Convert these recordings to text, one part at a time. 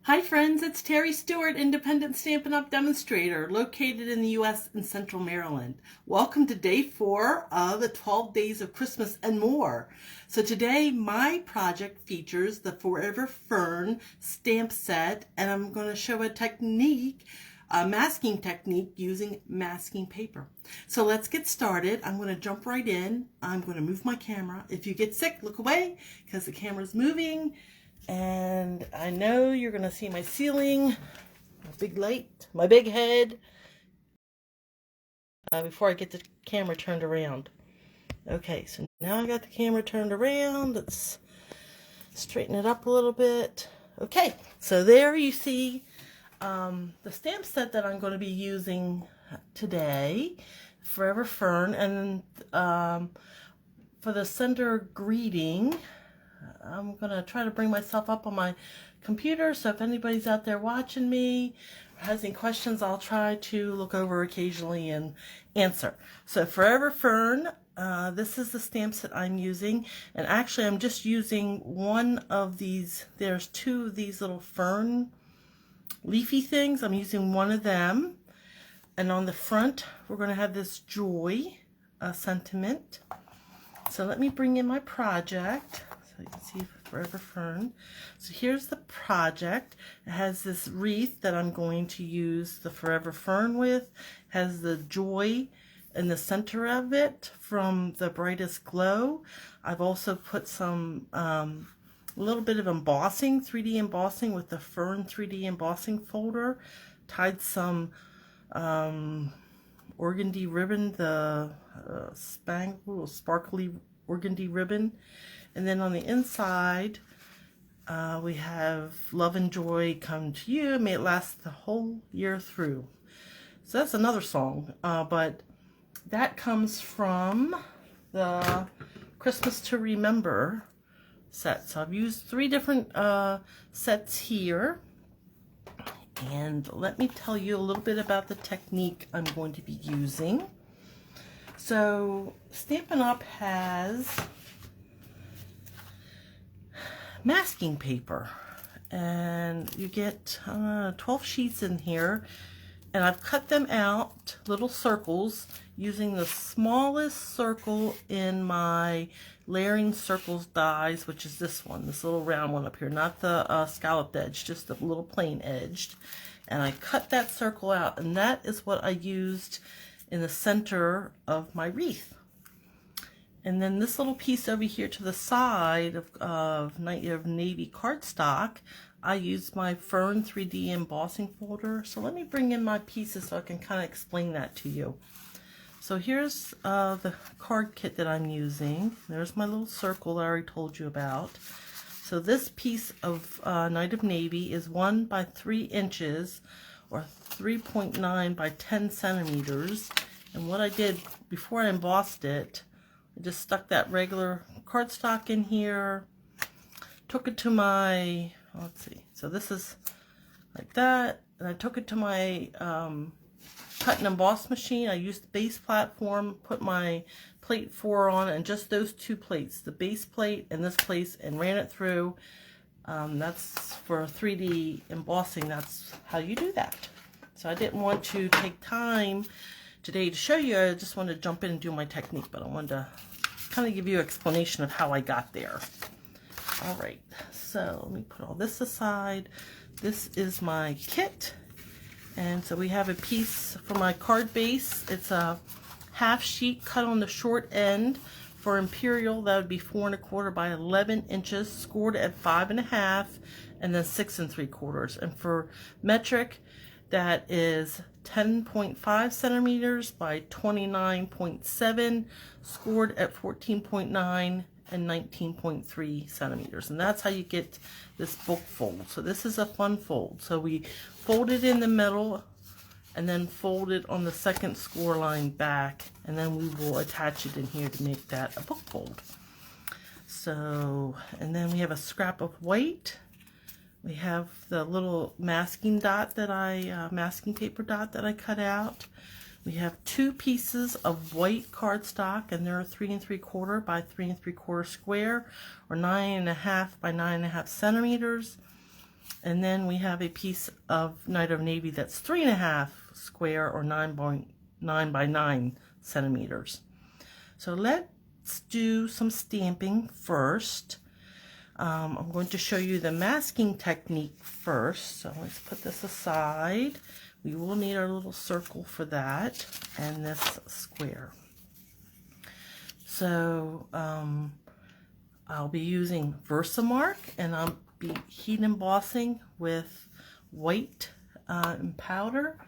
Hi friends, it's Terry Stewart, Independent Stampin' Up! Demonstrator, located in the U.S. in Central Maryland. Welcome to day 4 of the 12 Days of Christmas and More. So today my project features the Forver Fern stamp set, and I'm going to show a technique, a masking technique using masking paper. So let's get started. I'm going to jump right in. I'm going to move my camera. If you get sick, look away because the camera's moving. And I know you're going to see my ceiling, my big light, my big head, before I get the camera turned around. Okay, so now I got the camera turned around. Let's straighten it up a little bit. Okay, so there you see the stamp set that I'm going to be using today, Forver Fern, and for the center greeting, I'm going to try to bring myself up on my computer, so if anybody's out there watching me or has any questions, I'll try to look over occasionally and answer. So Forver Fern, this is the stamps that I'm using, and actually I'm just using one of these. There's two of these little fern leafy things. I'm using one of them, and on the front we're going to have this joy sentiment. So let me bring in my project. So you can see Forver Fern. So here's the project. It has this wreath that I'm going to use the Forver Fern with. It has the joy in the center of it from the Brightest Glow. I've also put some a little bit of embossing, 3D embossing with the Fern 3D embossing folder. Tied some organdy ribbon, the spangled, sparkly organdy ribbon. And then on the inside, we have Love and Joy Come to You, May It Last the Whole Year Through. So that's another song, but that comes from the Christmas to Remember set. So I've used 3 different sets here. And let me tell you a little bit about the technique I'm going to be using. So Stampin' Up! Has masking paper, and you get 12 sheets in here, and I've cut them out little circles using the smallest circle in my layering circles dies, which is this one, this little round one up here, not the scalloped edge, just the little plain edged. And I cut that circle out, and that is what I used in the center of my wreath. And then this little piece over here to the side of navy cardstock, I used my Fern 3D embossing folder. So let me bring in my pieces so I can kind of explain that to you. So here's the card kit that I'm using. There's my little circle that I already told you about. So this piece of Night of Navy is 1 by 3 inches, or 3.9 by 10 centimeters. And what I did before I embossed it, I just stuck that regular cardstock in here, took it to my, let's see, so this is like that, and I took it to my cut and emboss machine. I used the base platform, put my plate 4 on, and just those 2 plates, the base plate and this plate, and ran it through. That's for 3D embossing. That's how you do that. So I didn't want to take time today to show you. I just wanted to jump in and do my technique, but I wanted to kind of give you an explanation of how I got there. All right, so let me put all this aside. This is my kit. And so we have a piece for my card base. It's a half sheet cut on the short end. For Imperial, that would be 4 1/4 by 11 inches, scored at 5 1/2, and then 6 3/4. And for metric, that is 10.5 centimeters by 29.7, scored at 14.9 and 19.3 centimeters. And that's how you get this book fold. So this is a fun fold. So we fold it in the middle and then fold it on the second score line back, and then we will attach it in here to make that a book fold. So, and then we have a scrap of white. We have the little masking dot that masking paper dot that I cut out. We have 2 pieces of white cardstock, and they're 3 3/4 by 3 3/4 square, or 9 1/2 by 9 1/2 centimeters. And then we have a piece of Night of Navy that's 3.5 square or 9 by 9 centimeters. So let's do some stamping first. I'm going to show you the masking technique first. So let's put this aside. We will need our little circle for that and this square. So I'll be using Versamark, and I'll be heat embossing with white powder.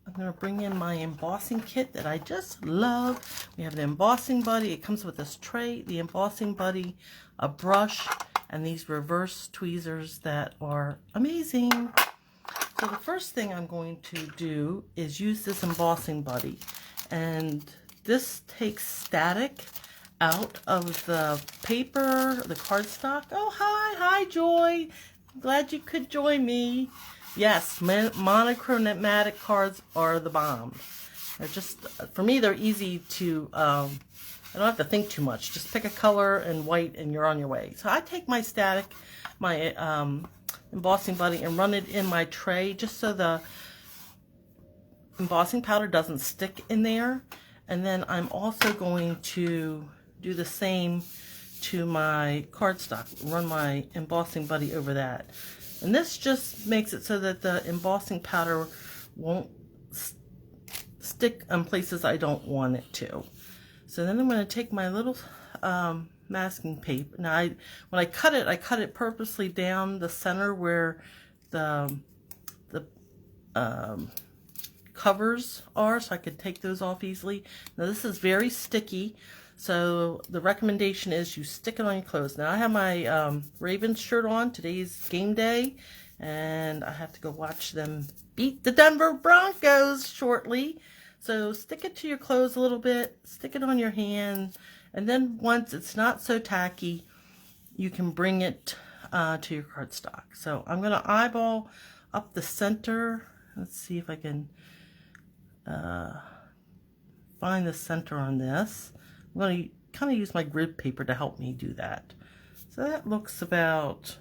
I'm going to bring in my embossing kit that I just love. We have the embossing buddy. It comes with this tray, the embossing buddy, a brush, and these reverse tweezers that are amazing. So the first thing I'm going to do is use this embossing buddy, and this takes static out of the paper, the cardstock. Oh, hi Joy. I'm glad you could join me. Yes, monochromatic cards are the bomb. They're just, for me, they're easy to, I don't have to think too much. Just pick a color and white and you're on your way. So I take my static, my embossing buddy, and run it in my tray just so the embossing powder doesn't stick in there. And then I'm also going to do the same to my cardstock, run my embossing buddy over that. And this just makes it so that the embossing powder won't stick in places I don't want it to. So then I'm going to take my little masking paper. Now, when I cut it purposely down the center where the covers are, so I could take those off easily. Now this is very sticky, so the recommendation is you stick it on your clothes. Now I have my Ravens shirt on. Today's game day, and I have to go watch them beat the Denver Broncos shortly. So stick it to your clothes a little bit, stick it on your hand, and then once it's not so tacky, you can bring it to your cardstock. So I'm going to eyeball up the center. Let's see if I can find the center on this. I'm going to kind of use my grid paper to help me do that. So that looks about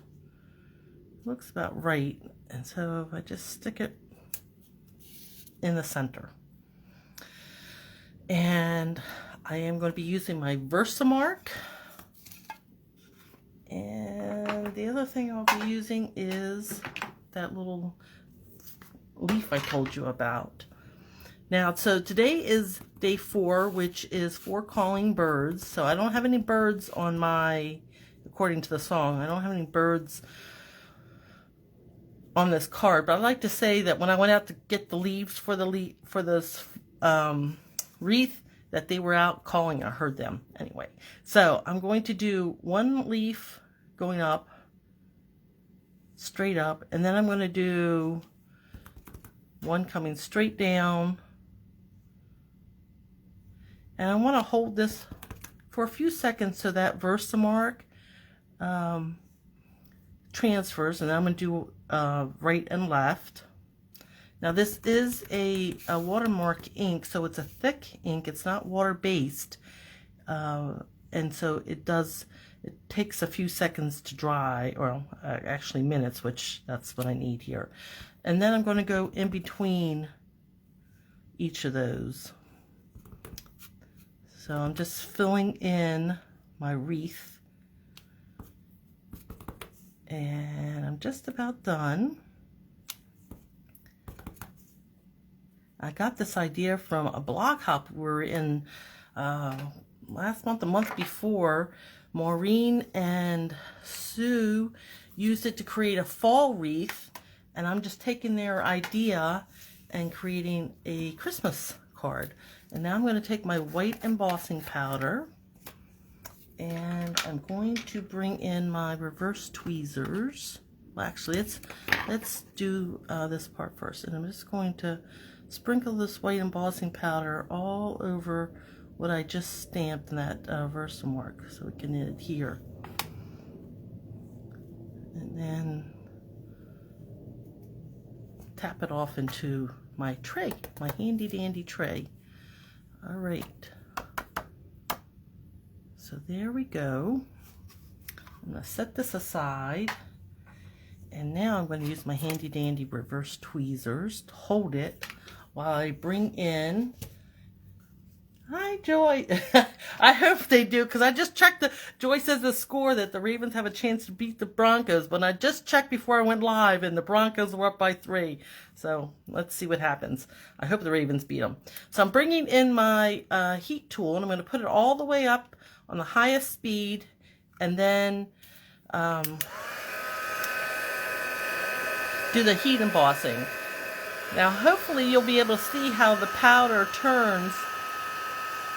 right. And so if I just stick it in the center. And I am going to be using my Versamark. And the other thing I'll be using is that little leaf I told you about. Now, so today is day 4, which is for calling birds. So I don't have any birds on my, according to the song, I don't have any birds on this card. But I'd like to say that when I went out to get the leaves for this wreath, that they were out calling. I heard them anyway. So I'm going to do one leaf going up, straight up, and then I'm going to do one coming straight down. And I want to hold this for a few seconds so that Versamark transfers, and I'm going to do right and left. Now this is a watermark ink, so it's a thick ink. It's not water-based, and so it takes a few seconds to dry, or actually minutes, which that's what I need here. And then I'm going to go in between each of those. So I'm just filling in my wreath, and I'm just about done. I got this idea from a blog hop we were in last month, the month before. Maureen and Sue used it to create a fall wreath, and I'm just taking their idea and creating a Christmas card. And now I'm going to take my white embossing powder, and I'm going to bring in my reverse tweezers. Well, actually, let's do this part first, and I'm just going to sprinkle this white embossing powder all over what I just stamped in that Versamark, so we can adhere. And then tap it off into my tray, my handy dandy tray. All right, so there we go. I'm going to set this aside, and And now I'm going to use my handy dandy reverse tweezers to hold it while I bring in. Hi, Joy. I hope they do, because I just checked Joy says the score that the Ravens have a chance to beat the Broncos, but I just checked before I went live, and the Broncos were up by 3. So let's see what happens. I hope the Ravens beat them. So I'm bringing in my heat tool, and I'm going to put it all the way up on the highest speed, and then do the heat embossing. Now, hopefully you'll be able to see how the powder turns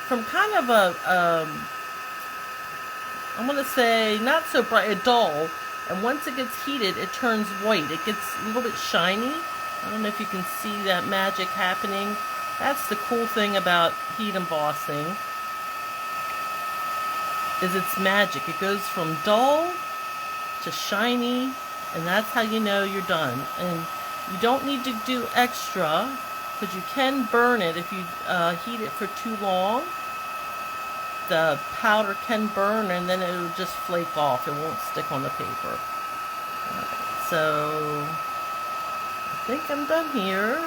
from kind of I'm going to say not so bright, a dull, and once it gets heated, it turns white. It gets a little bit shiny. I don't know if you can see that magic happening. That's the cool thing about heat embossing, is it's magic. It goes from dull to shiny, and that's how you know you're done. And you don't need to do extra, because you can burn it if you heat it for too long. The powder can burn, and then it will just flake off. It won't stick on the paper. So I think I'm done here.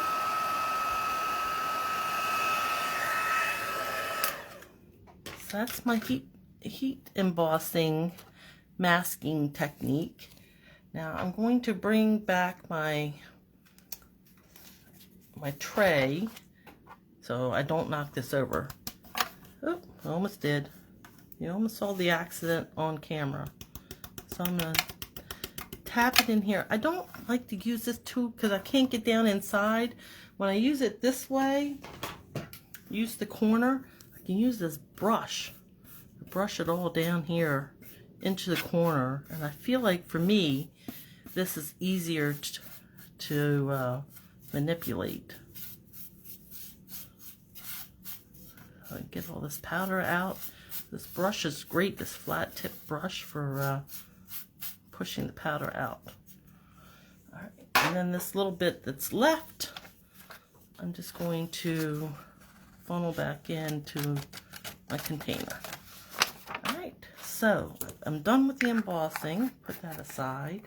So that's my heat embossing masking technique. Now I'm going to bring back my tray so I don't knock this over. Oh, I almost did. You almost saw the accident on camera. So I'm going to tap it in here. I don't like to use this tool because I can't get down inside. When I use it this way, use the corner, I can use this brush. Brush it all down here into the corner. And I feel like for me, this is easier to manipulate. Get all this powder out. This brush is great, this flat tip brush for pushing the powder out. All right. And then this little bit that's left, I'm just going to funnel back into my container. All right, so I'm done with the embossing. Put that aside.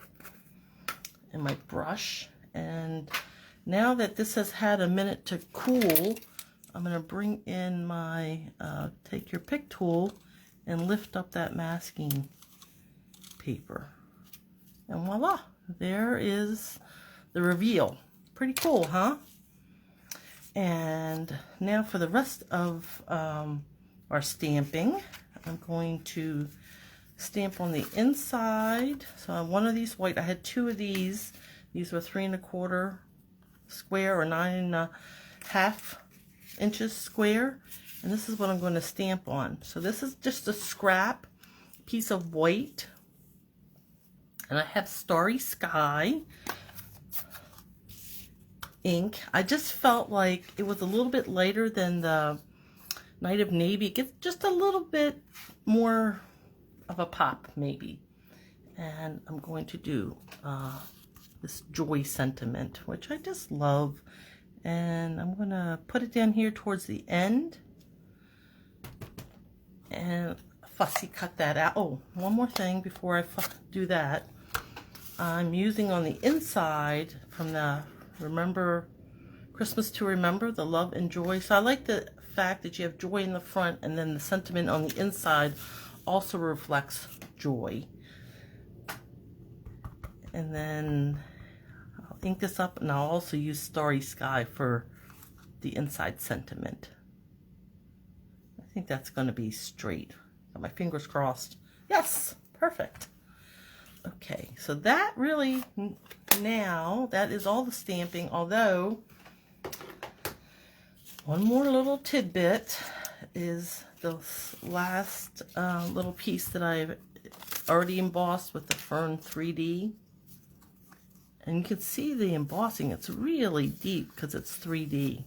And my brush. And now that this has had a minute to cool, I'm going to bring in my, take your pick tool and lift up that masking paper. And voila, there is the reveal. Pretty cool, huh? And now for the rest of our stamping, I'm going to stamp on the inside. So I have one of these white, I had 2 of these. These were 3 1/4 square or 9 1/2 inches square, and this is what I'm going to stamp on. So this is just a scrap piece of white, and I have Starry Sky ink. I just felt like it was a little bit lighter than the Night of Navy. It gets just a little bit more of a pop maybe, and I'm going to do this Joy Sentiment, which I just love. And I'm going to put it down here towards the end and fussy cut that out. Oh, one more thing before I do that. I'm using on the inside from the Christmas to Remember, the Love and Joy. So I like the fact that you have joy in the front, and then the sentiment on the inside also reflects joy. And then ink this up, and I'll also use Starry Sky for the inside sentiment. I think that's going to be straight. Got my fingers crossed. Yes, perfect. Okay, so that really, now, that is all the stamping, although one more little tidbit is the last little piece that I've already embossed with the Fern 3D. And you can see the embossing, it's really deep because it's 3D.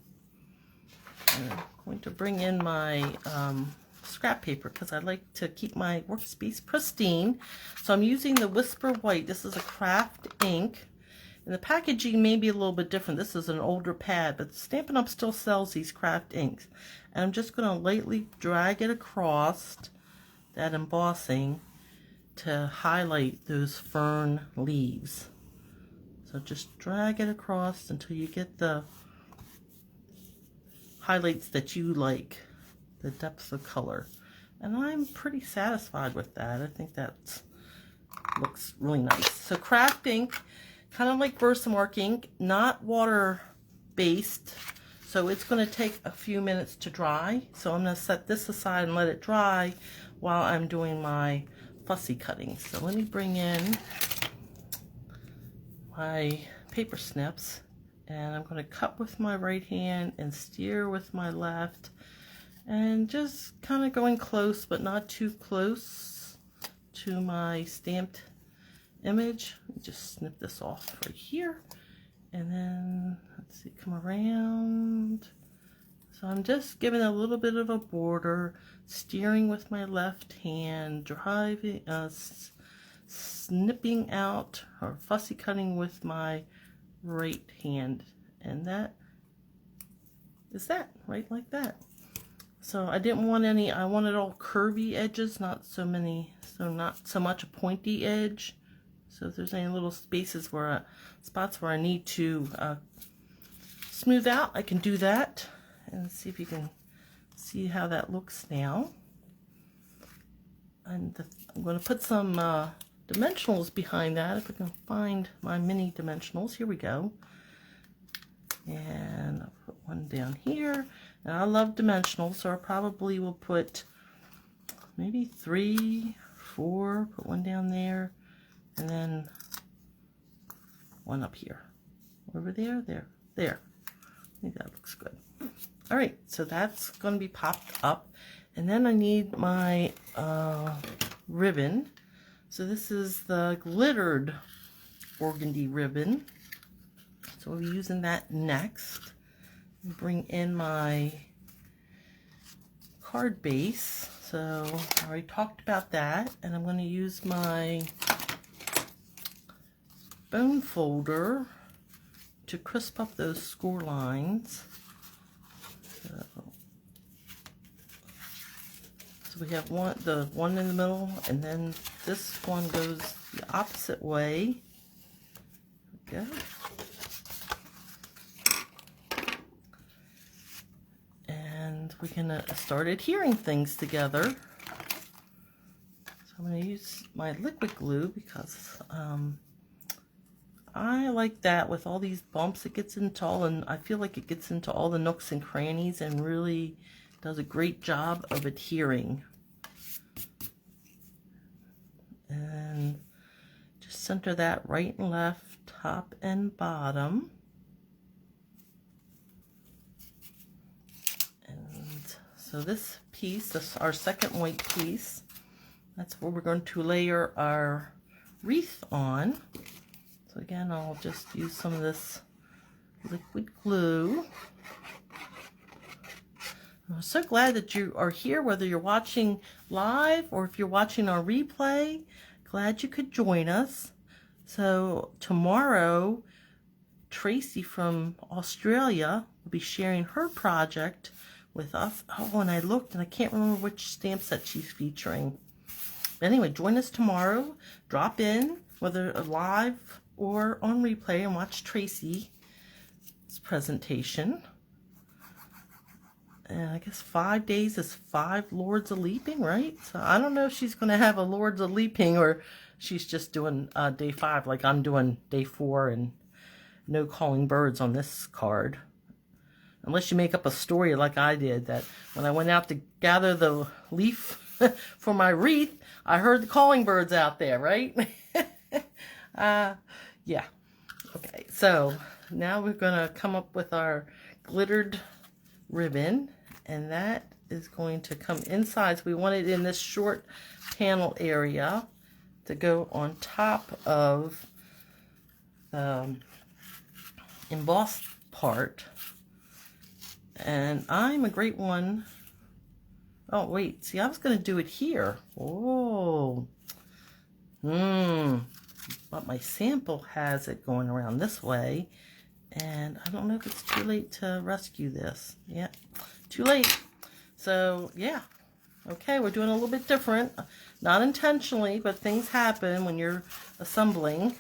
And I'm going to bring in my scrap paper because I like to keep my workspace pristine. So I'm using the Whisper White. This is a craft ink. And the packaging may be a little bit different. This is an older pad, but Stampin' Up! Still sells these craft inks. And I'm just going to lightly drag it across that embossing to highlight those fern leaves. So just drag it across until you get the highlights that you like, the depth of color. And I'm pretty satisfied with that. I think that looks really nice. So craft ink, kind of like Versamark ink, not water based. So it's going to take a few minutes to dry. So I'm going to set this aside and let it dry while I'm doing my fussy cutting. So let me bring in my paper snips, and I'm going to cut with my right hand and steer with my left, and just kind of going close but not too close to my stamped image. Just snip this off right here, and then let's see, come around. So I'm just giving a little bit of a border, steering with my left hand, driving, snipping out or fussy cutting with my right hand, and that is that, right like that. So I didn't want any, I wanted all curvy edges, not so much a pointy edge. So if there's any little spaces where, spots where I need to smooth out, I can do that. And see if you can see how that looks now. And I'm going to put some dimensionals behind that, if I can find my mini dimensionals. Here we go. And I'll put one down here. And I love dimensionals, so I probably will put maybe 3, 4, put one down there, and then one up here. Over there, there. I think that looks good. All right, so that's going to be popped up. And then I need my ribbon. So this is the glittered organdy ribbon. So we'll be using that next. Bring in my card base. So I already talked about that. And I'm going to use my bone folder to crisp up those score lines. So we have the one in the middle, and then this one goes the opposite way. There we go. And we can start adhering things together. So I'm going to use my liquid glue because I like that with all these bumps. It gets into all, and I feel like it gets into all the nooks and crannies and really does a great job of adhering. And just center that right and left, top and bottom. And so this piece, this our second white piece, that's where we're going to layer our wreath on. So again, I'll just use some of this liquid glue. I'm so glad that you are here, whether you're watching live or if you're watching our replay. Glad you could join us. So tomorrow, Tracy from Australia will be sharing her project with us. Oh, and I looked and I can't remember which stamp set she's featuring. But anyway, join us tomorrow. Drop in, whether live or on replay, and watch Tracy's presentation. And I guess 5 days is 5 Lords of Leaping, right? So I don't know if she's going to have a Lords of Leaping or she's just doing day 5 like I'm doing day 4 and no calling birds on this card. Unless you make up a story like I did, that when I went out to gather the leaf for my wreath, I heard the calling birds out there, right? Yeah. Okay, so now we're going to come up with our glittered ribbon, and that is going to come inside. So we want it in this short panel area to go on top of the embossed part. And I'm a great one. Oh wait, see, I was going to do it here. Oh, but my sample has it going around this way, and I don't know if it's too late to rescue this. Yeah, too late. So yeah, okay, we're doing a little bit different, not intentionally, but things happen when you're assembling.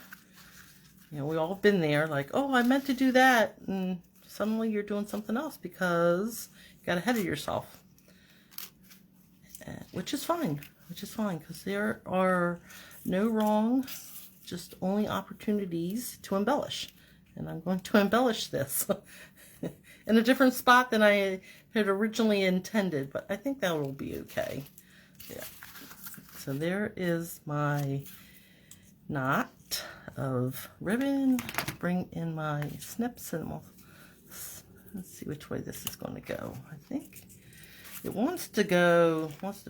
You know, we all have been there, like, oh, I meant to do that, and suddenly you're doing something else because you got ahead of yourself. Which is fine, because there are no wrong, just only opportunities to embellish. And I'm going to embellish this in a different spot than I had originally intended, but I think that will be okay. Yeah. So there is my knot of ribbon. Bring in my snips and let's see which way this is going to go. I think it wants to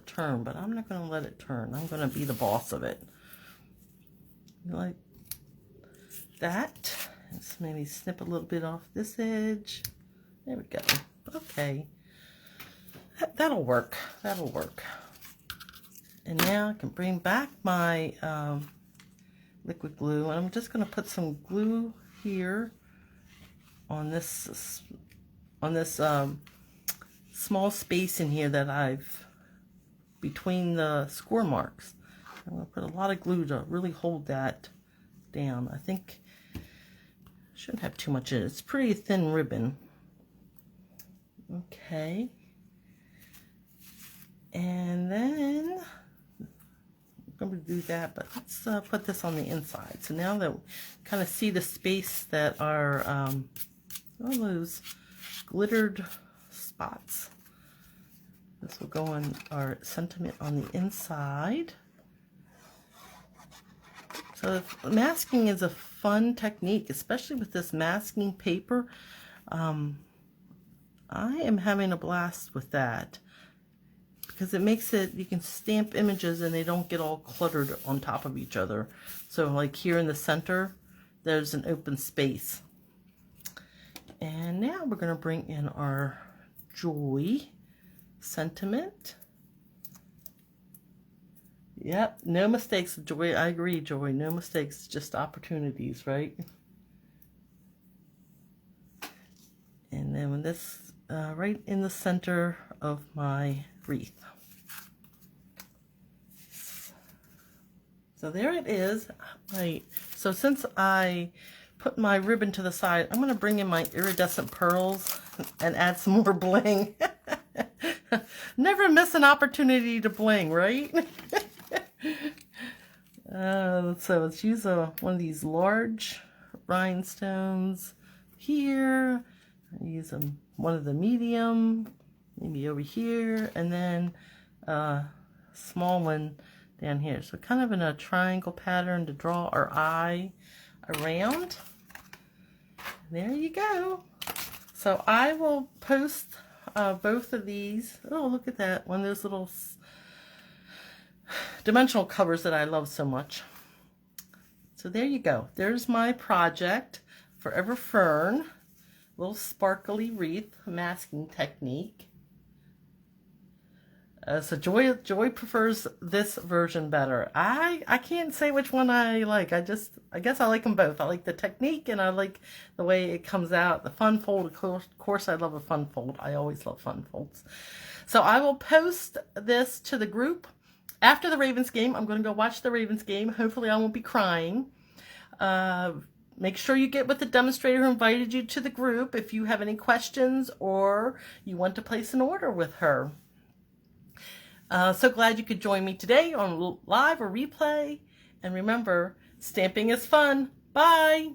turn, but I'm not going to let it turn. I'm going to be the boss of it. Like that. Let's maybe snip a little bit off this edge. There we go. Okay. That'll work. That'll work. And now I can bring back my liquid glue, and I'm just going to put some glue here on this small space in here that I've between the score marks. I'm going to put a lot of glue to really hold that down. I think I shouldn't have too much in it. It's pretty thin ribbon. Okay. And then I'm going to do that, but let's put this on the inside. So now that we kind of see the space that are all those glittered spots, this will go on our sentiment on the inside. So masking is a fun technique, especially with this masking paper. I am having a blast with that, because it makes it, you can stamp images and they don't get all cluttered on top of each other. So like here in the center, there's an open space. And now we're going to bring in our joy sentiment. Yep, no mistakes, Joy. I agree, Joy. No mistakes, just opportunities, right? And then when this right in the center of my wreath. So there it is. Right. So since I put my ribbon to the side, I'm going to bring in my iridescent pearls and add some more bling. Never miss an opportunity to bling, right? So let's use one of these large rhinestones here. I use one of the medium, maybe over here, and then a small one down here. So kind of in a triangle pattern to draw our eye around. There you go. So I will post both of these. Oh, look at that. One of those little dimensional covers that I love so much. So there you go. There's my project, Forver Fern. Little sparkly wreath masking technique. So Joy prefers this version better. I can't say which one I like. I guess I like them both. I like the technique and I like the way it comes out. The fun fold, of course I love a fun fold. I always love fun folds. So I will post this to the group after the Ravens game. I'm going to go watch the Ravens game. Hopefully I won't be crying. Make sure you get with the demonstrator who invited you to the group if you have any questions or you want to place an order with her. So glad you could join me today on live or replay. And remember, stamping is fun. Bye!